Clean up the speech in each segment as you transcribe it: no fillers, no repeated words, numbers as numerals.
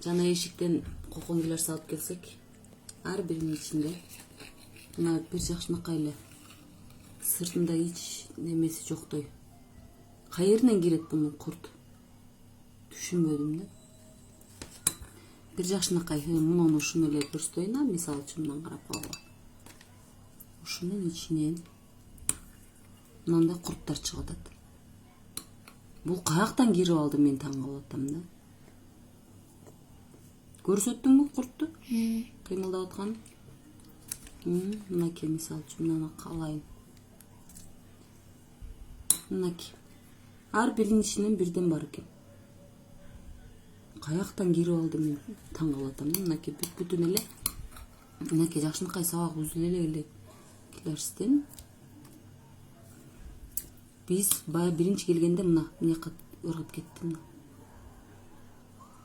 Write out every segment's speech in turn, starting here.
жана эшиктен кокоңгилер салып келсек, ар биринин ичинде мына бир жакшынакай эле сыртында эч немеси жоктой. Кайеринен кирет бунун курт? Түшүнбөдүм да. Бир жакшынакай мунун ушуну эле көрсөтөйүн, мисалы үчүн мындан карап койгула. Ушунун ичинен мындай курттар чыгып атат. Бул каяктан кирип алды, мен таң калып атам да. Көрсөттүңбү куртту? Кыймылдап аткан. Мынакей мисалы үчүн мынаны калайын. Мынакей. Ар биринин ичинен бирден бар экен. Каяктан кирип алды, мен таң калып атам. Мынакей бүтүн эле. Мынакей жакшынакай сабак үзүлө эле килерстен. Биз бая биринчи келгенде мына ыргып кетти.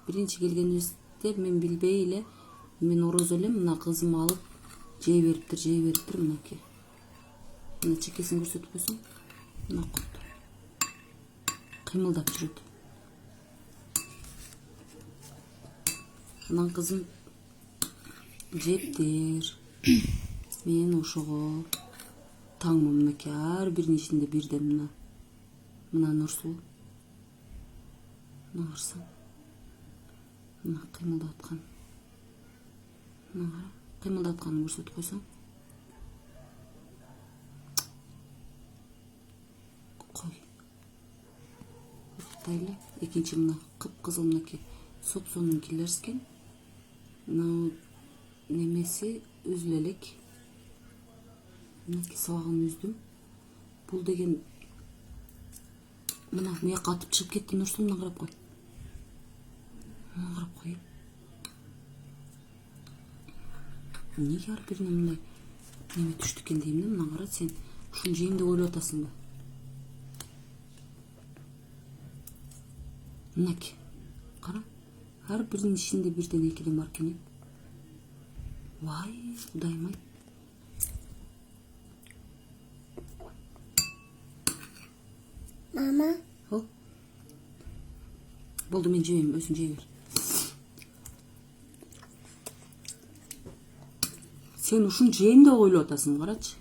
Биринчи келгенибизде мен билбей эле, мен орозо элем, мына кызым алып жей бериптир, мынакей. Мына чекесин көрсөтүп койсоң, мына курт кыймылдап жүрөт. Анан кызым жептир. Мен ошого таңмын, мынакей ар биринин ичинде бирден мына Нурсул. Мына карасаң. Мына кыймылдап аткан. Мына кара, кыймылдап атканын көрсөтүп койсоң. Кой. Ырктайлы. Экинчи мына кып-кызыл мынакей соп-сонун килерскен. Мына немеси үзүлө элек. Мынакей сабагын үздүм. Бул деген мына муяка атып чыгып кетти. Нурсул, мына карап кой. Мына карап кой. Эмнеге ар бирине мындай неме түштү экен дейм да. Мына кара, сен ушуну жейм деп ойлоп атасыңбы? Мынакей. Кара. Ар биринин ичинде бирден экиден бар экен. Вай, Кудайым-ай. Мама. Болду, мен жебейм, өзүң жей бер. Сен ушуну жейм деп ойлоп атасың, карачы.